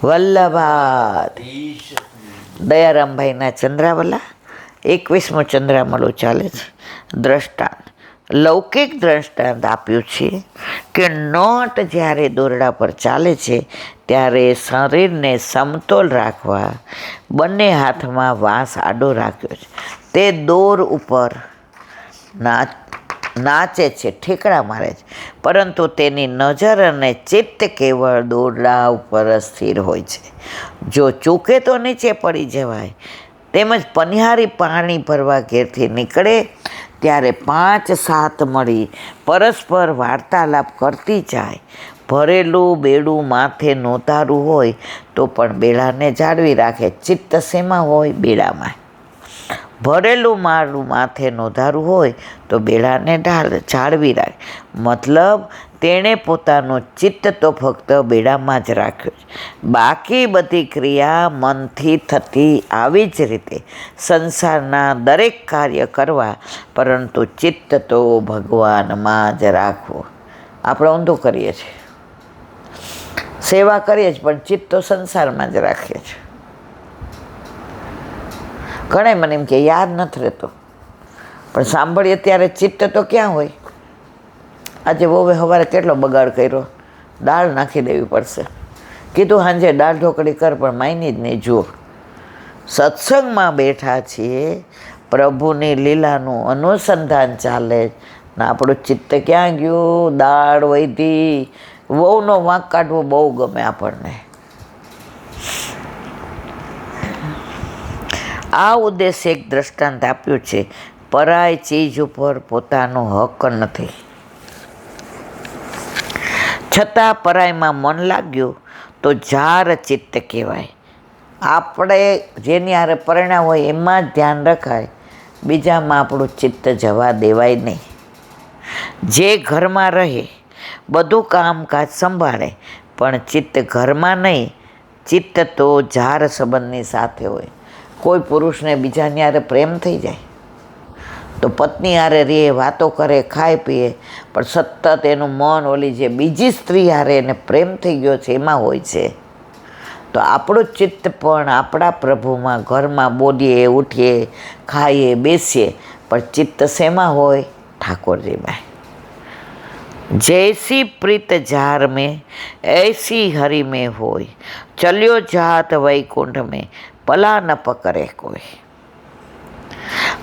વલ્લભાદ દયારામભાઈના ચંદ્રાવલા 21મો ચંદ્રામલો ચાલે છે. દ્રષ્ટાંત લૌકિક દ્રષ્ટાંત આપ્યું છે કે નોટ જ્યારે દોરડા પર ચાલે છે ત્યારે શરીરને સમતોલ રાખવા બંને હાથમાં વાંસ આડો રાખ્યો છે. તે દોર ઉપર નાચે છે, ઠેકડા મારે છે, પરંતુ તેની નજર અને ચિત્ત કેવળ દોરડા ઉપર સ્થિર હોય છે. જો ચૂકે તો નીચે પડી જવાય. તેમજ પનિહારી પાણી ભરવા ઘેરથી નીકળે ત્યારે 5-7 મળી પરસ્પર વાર્તાલાપ કરતી જાય. ભરેલું બેડું માથે નોતારું હોય તો પણ બેડાને જાળવી રાખે. ચિત્ત શેમાં હોય? બેડામાં. ભરેલું મારું માથે નોંધારું હોય તો બેડાને જાળવી રાખે. મતલબ તેણે પોતાનું ચિત્ત તો ફક્ત બેડામાં જ રાખ્યું છે. બાકી બધી ક્રિયા મનથી થતી. આવી જ રીતે સંસારના દરેક કાર્ય કરવા, પરંતુ ચિત્ત તો ભગવાનમાં જ રાખવું. આપણે ઊંધું કરીએ છીએ, સેવા કરીએ છીએ પણ ચિત્ત તો સંસારમાં જ રાખીએ છીએ. ઘણા મને એમ કે યાદ નથી રહેતો, પણ સાંભળીએ ત્યારે ચિત્ત તો ક્યાં હોય? આજે વહુએ સવારે કેટલો બગાડ કર્યો, દાળ નાખી દેવી પડશે. કીધું સાંજે દાળ ઢોકળી કર, પણ માયની જ નહીં. જુઓ, સત્સંગમાં બેઠા છીએ, પ્રભુની લીલાનું અનુસંધાન ચાલે ને આપણું ચિત્ત ક્યાં ગયું? દાળ વૈધી. વહુનો વાંક કાઢવો બહુ ગમે આપણને. આ ઉદ્દેશ એક દ્રષ્ટાંત આપ્યું છે. પરાય ચીજ ઉપર પોતાનો હક નથી, છતાં પરાયમાં મન લાગ્યું તો જાર ચિત્ત કહેવાય. આપણે જેની હારે પરિણામ હોય એમાં જ ધ્યાન રખાય, બીજામાં આપણું ચિત્ત જવા દેવાય નહીં. જે ઘરમાં રહે બધું કામકાજ સંભાળે, પણ ચિત્ત ઘરમાં નહીં. ચિત્ત તો જાર સંબંધની સાથે હોય. કોઈ પુરુષને બીજાની હારે પ્રેમ થઈ જાય તો પત્ની હારે રહે, વાતો કરે, ખાય પીએ, પણ સતત એનું મન ઓલી જે બીજી સ્ત્રી હારે એને પ્રેમ થઈ ગયો છે એમાં હોય છે. તો આપણું ચિત્ત પણ આપણા પ્રભુમાં, ઘરમાં બોલીએ, ઉઠીએ, ખાઈએ, બેસીએ, પણ ચિત્ત શેમાં હોય? ઠાકોરજીમાં. જૈસી પ્રીત जार में ऐसी हरि में હોય, ચલ્યો જાત વૈકુંઠ में પલા ન પકડે કોઈ.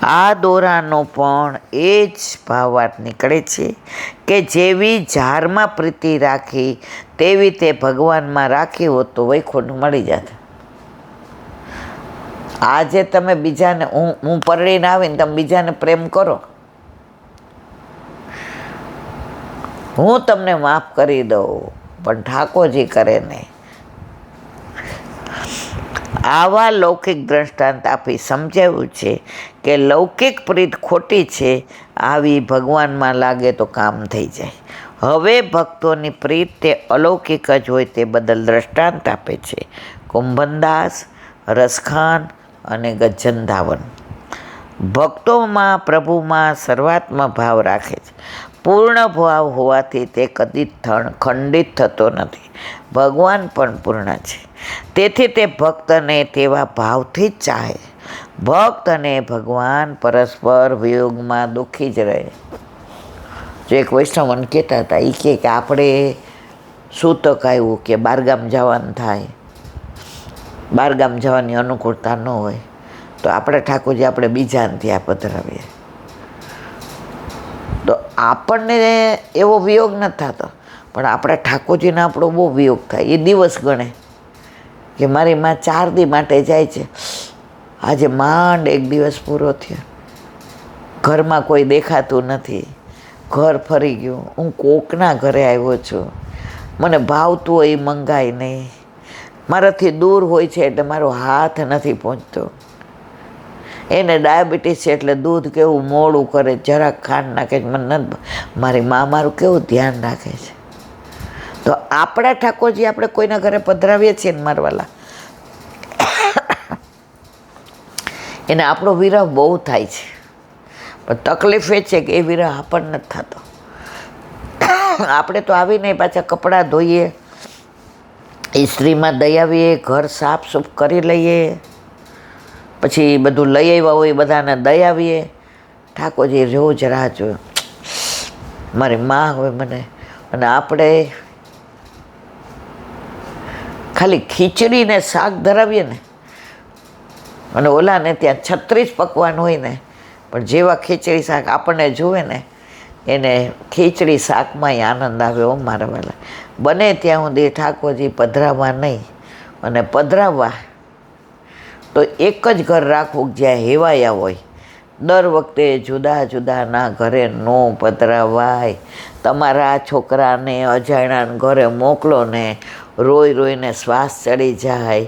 આ દોરાનો પણ એ જ ભાવાર્થ નીકળે છે કે જેવી ઝારમાં પ્રીતિ રાખી તેવી તે ભગવાનમાં રાખી હોત તો વૈકુંઠ મળી જાત. આજે તમે બીજાને, હું પરણીને આવીને તમે બીજાને પ્રેમ કરો, હું તમને માફ કરી દઉં, પણ ઠાકોરજી કરે નહીં. આવા લૌકિક દ્રષ્ટાંત આપી સમજાવ્યું છે કે લૌકિક પ્રીત ખોટી છે, આવી ભગવાનમાં લાગે તો કામ થઈ જાય. હવે ભક્તોની પ્રીત તે અલૌકિક જ હોય તે બદલ દ્રષ્ટાંત આપે છે. કુંભનદાસ, રસખાન અને ગજ્જનધાવન ભક્તોમાં પ્રભુમાં સર્વાત્મા ભાવ રાખે છે. પૂર્ણ ભાવ હોવાથી તે કદી ખંડિત થતો નથી. ભગવાન પણ પૂર્ણ છે, તેથી તે ભક્તને તેવા ભાવથી જ ચાહે. ભક્ત અને ભગવાન પરસ્પર વિયોગમાં દુઃખી જ રહે. જો એક વૈષ્ણવ મને કહેતા હતા, એ કે આપણે સૂતક આવ્યું કે બહારગામ જવાનું થાય, બહારગામ જવાની અનુકૂળતા ન હોય તો આપણે ઠાકોરજી આપણે બીજાને ત્યાં પધરાવીએ તો આપણને એવો વિયોગ નથી થતો, પણ આપણે ઠાકોરજીને આપણો બહુ વિયોગ થાય. એ દિવસ ગણે કે મારી માં 4 દી માટે જાય છે, આજે માંડ એક દિવસ પૂરો થયો, ઘરમાં કોઈ દેખાતું નથી, ઘર ફરી ગયું, હું કોકના ઘરે આવ્યો છું, મને ભાવતું હોય એ મંગાય નહીં, મારાથી દૂર હોય છે એટલે મારો હાથ નથી પહોંચતો, એને ડાયાબિટીસ છે એટલે દૂધ કેવું મોડું કરે, જરાક ખાંડ નાખે છે, મને નથી. મારી મા મારું કેવું ધ્યાન રાખે છે. તો આપણા ઠાકોરજી આપણે કોઈના ઘરે પધરાવીએ છીએ ને મારવાલા, એને આપણો વિરહ બહુ થાય છે, પણ તકલીફ એ છે કે એ વિરહ આપણને નથી થતો. આપણે તો આવીને પાછા કપડાં ધોઈએ, ઇસ્ત્રીમાં દઈ આવીએ, ઘર સાફ સૂફ કરી લઈએ, પછી બધું લઈ આવ્યા હોય બધાને દઈ આવીએ. ઠાકોરજી રોજ રાહ જોયો, મારી માં હોય મને. અને આપણે ખાલી ખીચડી ને શાક ધરાવીએ ને, અને ઓલાને ત્યાં 36 પકવાન હોય ને, પણ જેવા ખીચડી શાક આપણને જુએ ને એને ખીચડી શાકમાંય આનંદ આવે. ઓ મારા વાલા, બને ત્યાં સુધી ઠાકોરજી પધરાવવા નહીં, અને પધરાવવા તો એક જ ઘર રાખવું જ્યાં હેવાયા હોય. દર વખતે જુદા જુદાના ઘરે ન પધરાવાય. તમારા છોકરાને અજાણ્યાના ઘરે મોકલો ને, રોઈ રોઈને શ્વાસ ચડી જાય,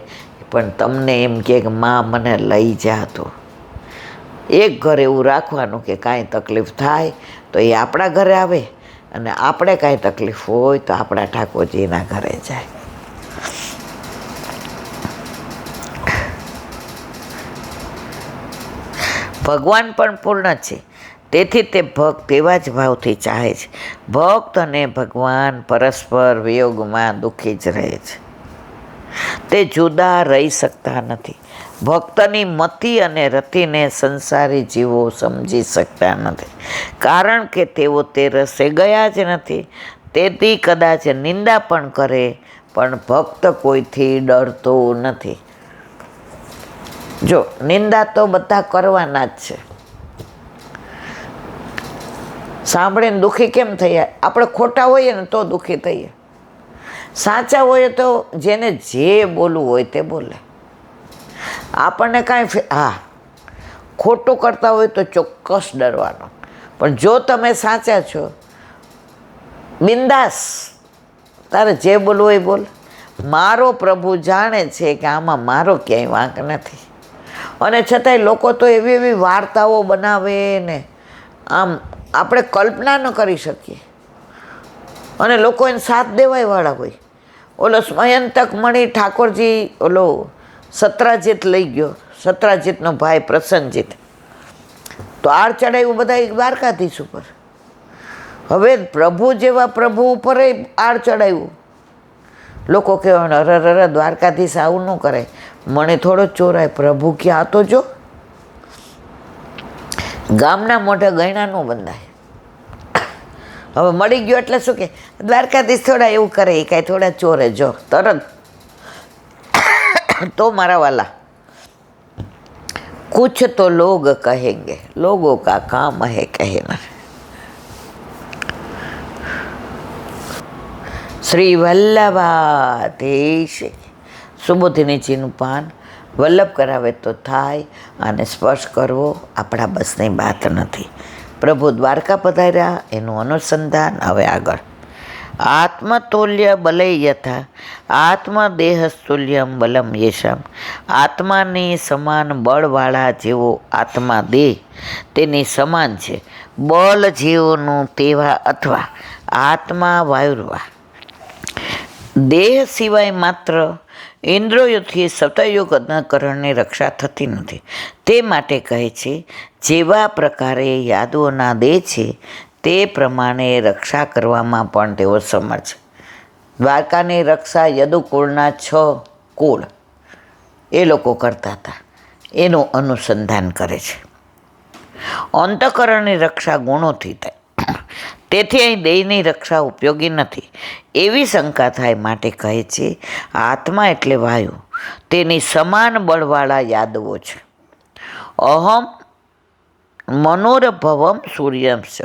પણ તમને એમ કે માં મને લઈ જા. તો એક ઘર એવું રાખવાનું કે કાંઈ તકલીફ થાય તો એ આપણા ઘરે આવે, અને આપણે કાંઈ તકલીફ હોય તો આપણા ઠાકોરજીના ઘરે જાય. ભગવાન પણ પૂર્ણ છે, તેથી તે ભક્ત એવા જ ભાવથી ચાહે છે. ભક્ત અને ભગવાન પરસ્પર વિયોગમાં દુઃખી જ રહે છે. તે જુદા રહી શકતા નથી. ભક્તની મતિ અને રતિને સંસારી જીવો સમજી શકતા નથી, કારણ કે તેઓ તે રસે ગયા જ નથી. તેથી કદાચ નિંદા પણ કરે, પણ ભક્ત કોઈથી ડરતો નથી. જો નિંદા તો બધા કરવાના જ છે. સાંભળીને દુઃખી કેમ થઈએ? આપણે ખોટા હોઈએ ને તો દુઃખી થઈએ. સાચા હોઈએ તો જેને જે બોલવું હોય તે બોલે. આપણને કાંઈ ખોટું કરતા હોય તો ચોક્કસ ડરવાનો. પણ જો તમે સાચા છો, બિંદાસ, તારે જે બોલવું હોય બોલ. મારો પ્રભુ જાણે છે કે આમાં મારો ક્યાંય વાંક નથી. અને છતાંય લોકો તો એવી એવી વાર્તાઓ બનાવે ને, આમ આપણે કલ્પના ન કરી શકીએ. અને લોકો એને સાથ દેવાય વાળા હોય. ઓલો સ્મયંતક મણી ઠાકોરજી ઓલો સત્રાજીત લઈ ગયો, સત્રાજીતનો ભાઈ પ્રસન્નજીત, તો આડ ચડાવ્યું બધા દ્વારકાધીશ ઉપર. હવે પ્રભુ જેવા પ્રભુ ઉપર આડ ચડાવ્યું. લોકો કહેવાય અરે દ્વારકાધીશ આવું ન કરે, મને થોડો ચોરાય, પ્રભુ ક્યાં તો જો. ગામના મોઢે ગયણા ન બંધાય. હવે મળી ગયો એટલે શું કે દ્વારકાધીશ થોડા એવું કરે, એ કાંઈ થોડા ચોરે જો તરત. તો મારા વાલા, કુછ તો લોગ કહેંગે, લોગો કા કામ હે કહેના. શ્રી વલ્લભાધીશ. સુબોધિનીજીનું પાન વલ્લભ કરાવે તો થાય, અને સ્પર્શ કરવો આપણા બસની વાત નથી. પ્રભુ દ્વારકા પધાર્યા એનું અનુસંધાન હવે આગળ. આત્મતુલ્ય બલે યથા આત્મદેહસ્તુલ્યમ બલમ યેશામ. આત્માની સમાન બળવાળા જેવો આત્મા દેહ તેની સમાન છે. બળ જેવોનું તેવા, અથવા આત્મા વાયુરવા. દેહ સિવાય માત્ર ઇન્દ્રિયોથી સતયુગ અંતઃકરણની રક્ષા થતી નથી. તે માટે કહે છે, જેવા પ્રકારે યાદવોના દેહ છે તે પ્રમાણે રક્ષા કરવામાં પણ તેઓ સમર્થ છે. દ્વારકાની રક્ષા યદુકુળના 6 કુળ એ લોકો કરતા હતા, એનું અનુસંધાન કરે છે. અંતઃકરણની રક્ષા ગુણોથી થાય, તેથી અહીં દેહની રક્ષા ઉપયોગી નથી એવી શંકા થાય. માટે કહે છે, આત્મા એટલે વાયુ, તેની સમાન બળવાળા યાદવો છે. અહમ મનોરભવમ સૂર્યંશ.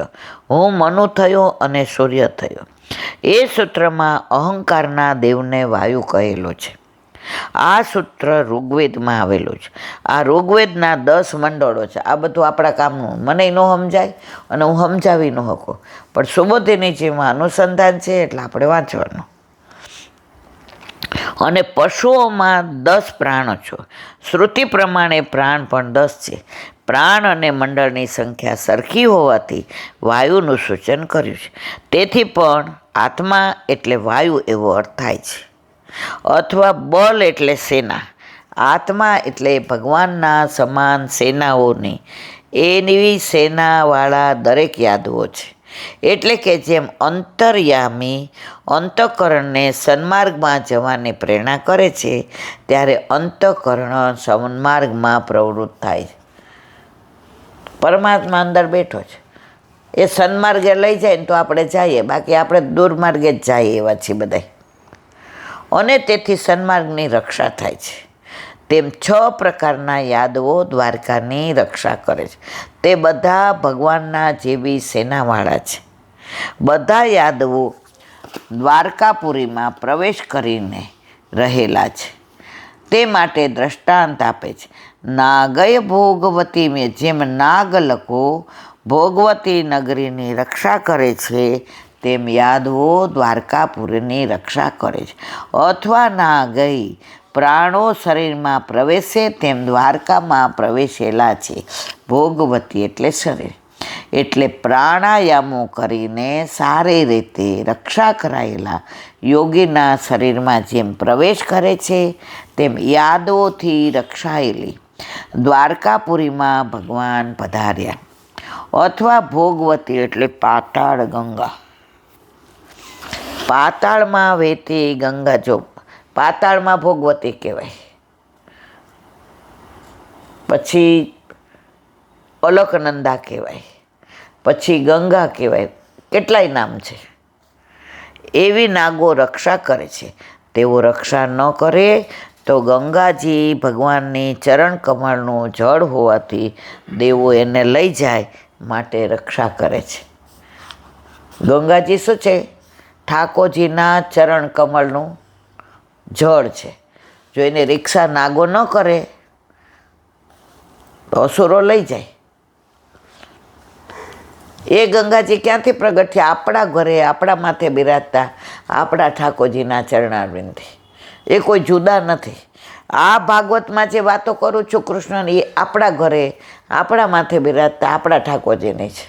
હું મનુ થયો અને સૂર્ય થયો. એ સૂત્રમાં અહંકારના દેવને વાયુ કહેલો છે. આ સૂત્ર ઋગ્વેદમાં આવેલું છે. આ ઋગ્વેદના 10 મંડળો છે. આ બધું આપણા કામનું, મને ન સમજાય અને હું સમજાવી ન શકું, પણ સુબોધિનીજીમાં અનુસંધાન છે એટલે આપણે વાંચવાનું. અને પશુઓમાં 10 પ્રાણો છે. શ્રુતિ પ્રમાણે પ્રાણ પણ 10 છે. પ્રાણ અને મંડળની સંખ્યા સરખી હોવાથી વાયુનું સૂચન કર્યું છે. તેથી પણ આત્મા એટલે વાયુ એવો અર્થ થાય છે. અથવા બલ એટલે સેના. આત્મા એટલે ભગવાનના સમાન સેનાઓની, એની સેનાવાળા દરેક યાદવો છે. એટલે કે જેમ અંતર્યામી અંતઃકરણને સન્માર્ગમાં જવાની પ્રેરણા કરે છે, ત્યારે અંતઃકરણ સન્માર્ગમાં પ્રવૃત્ત થાય છે. પરમાત્મા અંદર બેઠો છે, એ સન્માર્ગે લઈ જાય ને તો આપણે જઈએ, બાકી આપણે દુર્માર્ગે જ જઈએ એવા છીએ બધા. અને તેથી સન્માર્ગની રક્ષા થાય છે. તેમ 6 પ્રકારના યાદવો દ્વારકાની રક્ષા કરે છે. તે બધા ભગવાનના જેવી સેનાવાળા છે. બધા યાદવો દ્વારકાપુરીમાં પ્રવેશ કરીને રહેલા છે. તે માટે દ્રષ્ટાંત આપે છે. નાગય ભોગવતી મેં, જેમ નાગલકો ભોગવતી નગરીની રક્ષા કરે છે, તેમ યાદવો દ્વારકાપુરીની રક્ષા કરે છે. અથવા નાગય પ્રાણો શરીરમાં પ્રવેશે તેમ દ્વારકામાં પ્રવેશેલા છે. ભોગવતી એટલે શરીર. એટલે પ્રાણાયામો કરીને સારી રીતે રક્ષા કરાયેલા યોગીના શરીરમાં જેમ પ્રવેશ કરે છે, તેમ યાદોથી રક્ષાયેલી દ્વારકાપુરીમાં ભગવાન પધાર્યા. અથવા ભોગવતી એટલે પાતાળ ગંગા. પાતાળમાં વહેતી ગંગા, જો પાતાળમાં ભોગવતી કહેવાય, પછી અલકનંદા કહેવાય, પછી ગંગા કહેવાય, કેટલાય નામ છે. એવી નાગો રક્ષા કરે છે. તેઓ રક્ષા ન કરે તો ગંગાજી ભગવાનની ચરણ કમળનું જળ હોવાથી દેવો એને લઈ જાય માટે રક્ષા કરે છે. ગંગાજી શું છે? ઠાકોરજીના ચરણ કમળનું જળ છે. જો એને રિક્ષા નાગો ન કરે તો અસુરો લઈ જાય. એ ગંગાજી ક્યાંથી પ્રગટ થયા? આપણા ઘરે, આપણા માથે બિરાજતા આપણા ઠાકોરજીના ચરણારવિંદથી. એ કોઈ જુદા નથી. આ ભાગવતમાં જે વાતો કરું છું કૃષ્ણની, એ આપણા ઘરે, આપણા માથે બિરાજતા આપણા ઠાકોરજીની છે.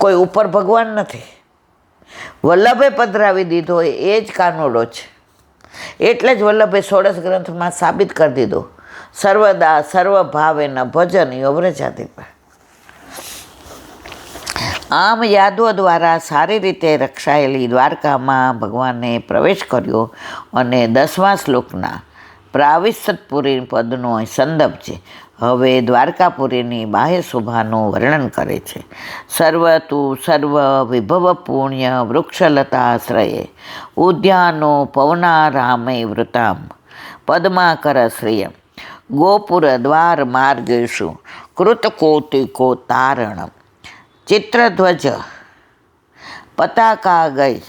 કોઈ ઉપર ભગવાન નથી. વલ્લભે પધરાવી દીધો એ જ કાનુડો છે. એટલે જ વલ્લભે 16 ગ્રંથમાં સાબિત કરી દીધું, સર્વદા સર્વભાવે ન ભજન વ્રજાધિપા. આમ યાદવો દ્વારા સારી રીતે રક્ષાયેલી દ્વારકામાં ભગવાને પ્રવેશ કર્યો. અને 10મા શ્લોકના પ્રાવિશતપુરી પદનો સંદર્ભ છે. હવે દ્વારકાપુરીની બાહ્ય શોભાનું વર્ણન કરે છે. સર્વ તું સર્વ વિભવ પુણ્ય વૃક્ષલતાશ્રયે ઉદ્યાનો પવનારામે વૃતામ પદ્માકર શ્રિયમ ગોપુર દ્વાર માર્ગેશુ કૃતકોટિકો તારણમ ચિત્રધ્વજ પતાકા ગઈ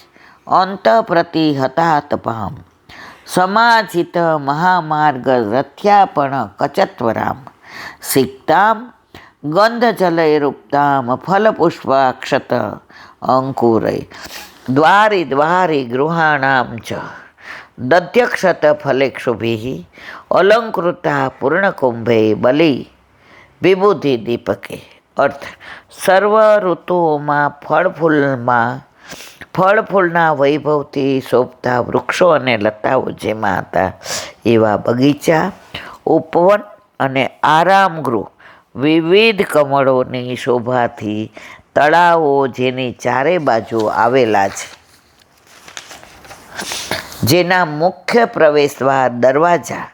અંત પ્રતિ હતાતપામ સમાજિત મહામાર્ગ રથ્યાપણ કચત્વરામ સિક્તામ ગંધજલૈરુક્તામ ફલપુષ્પાક્ષત અંકુરૈ દ્વારી દ્વારી ગૃહાણામ ચ દધ્યક્ષત ફલેક્ષુભિઃ અલંકૃતા પૂર્ણકુંભે બલિ વિબુધિ દીપકે. અર્થ: સર્વ ઋતુઓમાં ફળ ફૂલના વૈભવથી શોભતા વૃક્ષો અને લતાઓ જેમાં હતા, એવા બગીચા, ઉપવન અને આરામગૃહ, વિવિધ કમળોની શોભાથી તળાવો જેની ચારે બાજુ આવેલા છે, જેના મુખ્ય પ્રવેશદ્વાર, દરવાજા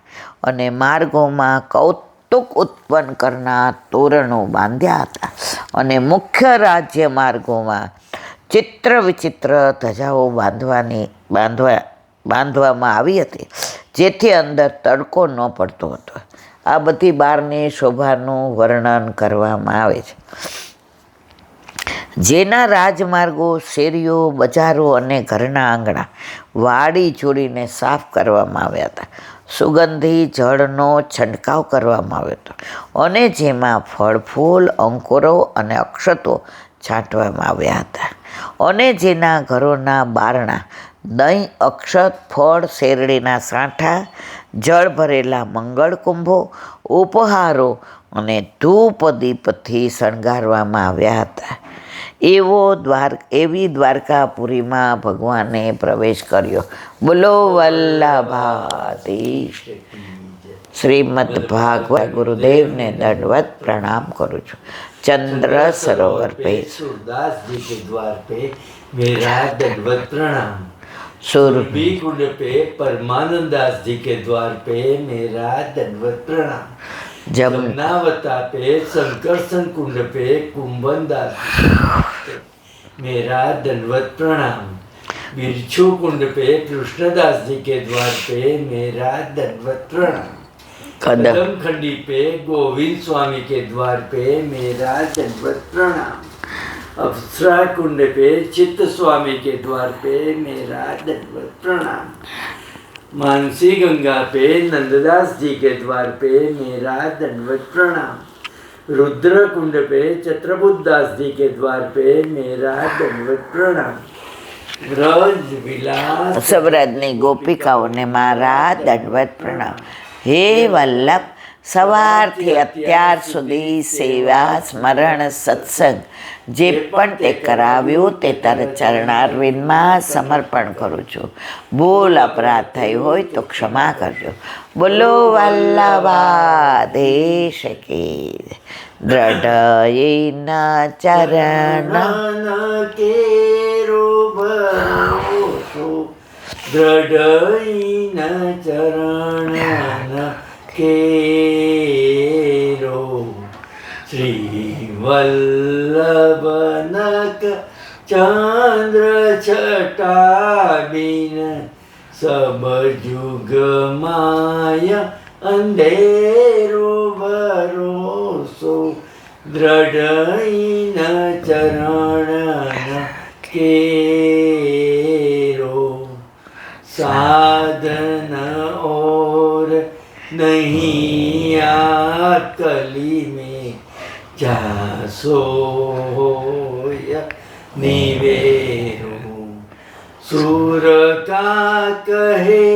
અને માર્ગોમાં કૌતુક ઉત્પન્ન કરનાર તોરણો બાંધ્યા હતા. અને મુખ્ય રાજ્ય માર્ગોમાં ચિત્ર વિચિત્ર ધજાઓ બાંધવામાં આવી હતી, જેથી અંદર તડકો ન પડતો હતો. આ બધી બહારની શોભાનું વર્ણન કરવામાં આવે છે. જેના રાજમાર્ગો, શેરીઓ, બજારો અને ઘરના આંગણા વાડી જોડીને સાફ કરવામાં આવ્યા હતા. સુગંધી જળનો છંટકાવ કરવામાં આવ્યો હતો અને જેમાં ફળ ફૂલ, અંકુરો અને અક્ષતો છાંટવામાં આવ્યા હતા. અને જેના ઘરોના બારણા દહીં, અક્ષત, ફળ, શેરડીના સાંઠા, જળ ભરેલા મંગળ કુંભો, ઉપહારો અને ધૂપ દીપથી શણગારવામાં આવ્યા હતા. એવી દ્વારકાપુરીમાં ભગવાને પ્રવેશ કર્યો. બોલો વલ્લભાધીશ. શ્રીમદ ભાગવત ગુરુદેવને દંડવત પ્રણામ કરું છું। चंद्र सरोवर पे सूरदास जी के द्वार पे मेरा दंडवत प्रणाम। सुरभि सुरभि कुंड पे परमानंद दास जी के द्वार पे मेरा दंडवत प्रणाम। जमुनावता पे संकर्षण कुंड पे कुंभन दास जी के द्वार पे मेरा दंडवत प्रणाम। बिरछू कुंड पे कृष्णदास जी के द्वार पे मेरा दंडवत प्रणाम। कदम खंडी पे गोविंद स्वामी के द्वार पे मेरा दंडवत प्रणाम। अप्सरा कुंड पे चित्त स्वामी के द्वार पे मेरा दंडवत प्रणाम। मानसी गंगा पे नंददास जी के द्वार पे मेरा दंडवत प्रणाम। रुद्र कुंड पे चत्रबुद्ध दास जी के द्वार पे मेरा दंडवत प्रणाम। ब्रज विलास સબરાજની ગોપિકાઓને મારા દંડવત પ્રણામ। હે વલ્લભ, સવારથી અત્યાર સુધી સેવા સ્મરણ સત્સંગ જે પણ તે કરાવ્યું તે તારા ચરણારવિંદમાં સમર્પણ કરું છું। ભૂલ અપરાધ થઈ હોય તો ક્ષમા કરજો। બોલો વલ્લભાધીશ કી દ્રઢયના ચરણ केरो भरोसो दृढ़ चरण केरो श्री वल्लभनक चंद्र छटा बिन सब जुग माया अंधेरो भरोसो दृढ़ चरण केरो साधन और नहीं कली में जासो निवेरो सूर का कहे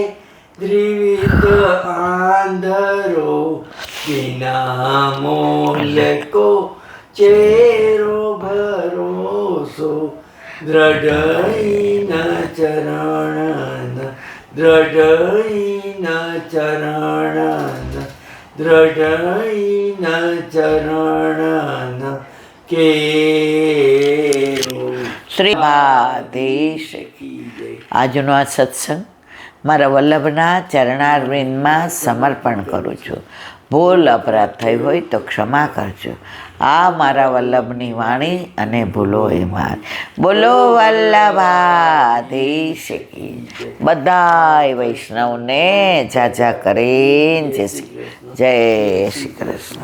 द्रिवित आंधरो बिना मोल को चेरो भरोसो दृढ़ चरण दृढ़ चरण दृढ़ चरण केरो। શ્રીમાધીશ की जय। આજનો આ સત્સંગ મારા વલ્લભના ચરણારવિંદમાં સમર્પણ કરું છું। ભૂલ અપરાધ થઈ હોય તો ક્ષમા કરજો। આ મારા વલ્લભની વાણી અને ભૂલો એ માર। બોલો વલ્લભાધીશ કી બધાય વૈષ્ણવને જાજા કરીને જય શ્રી કૃષ્ણ।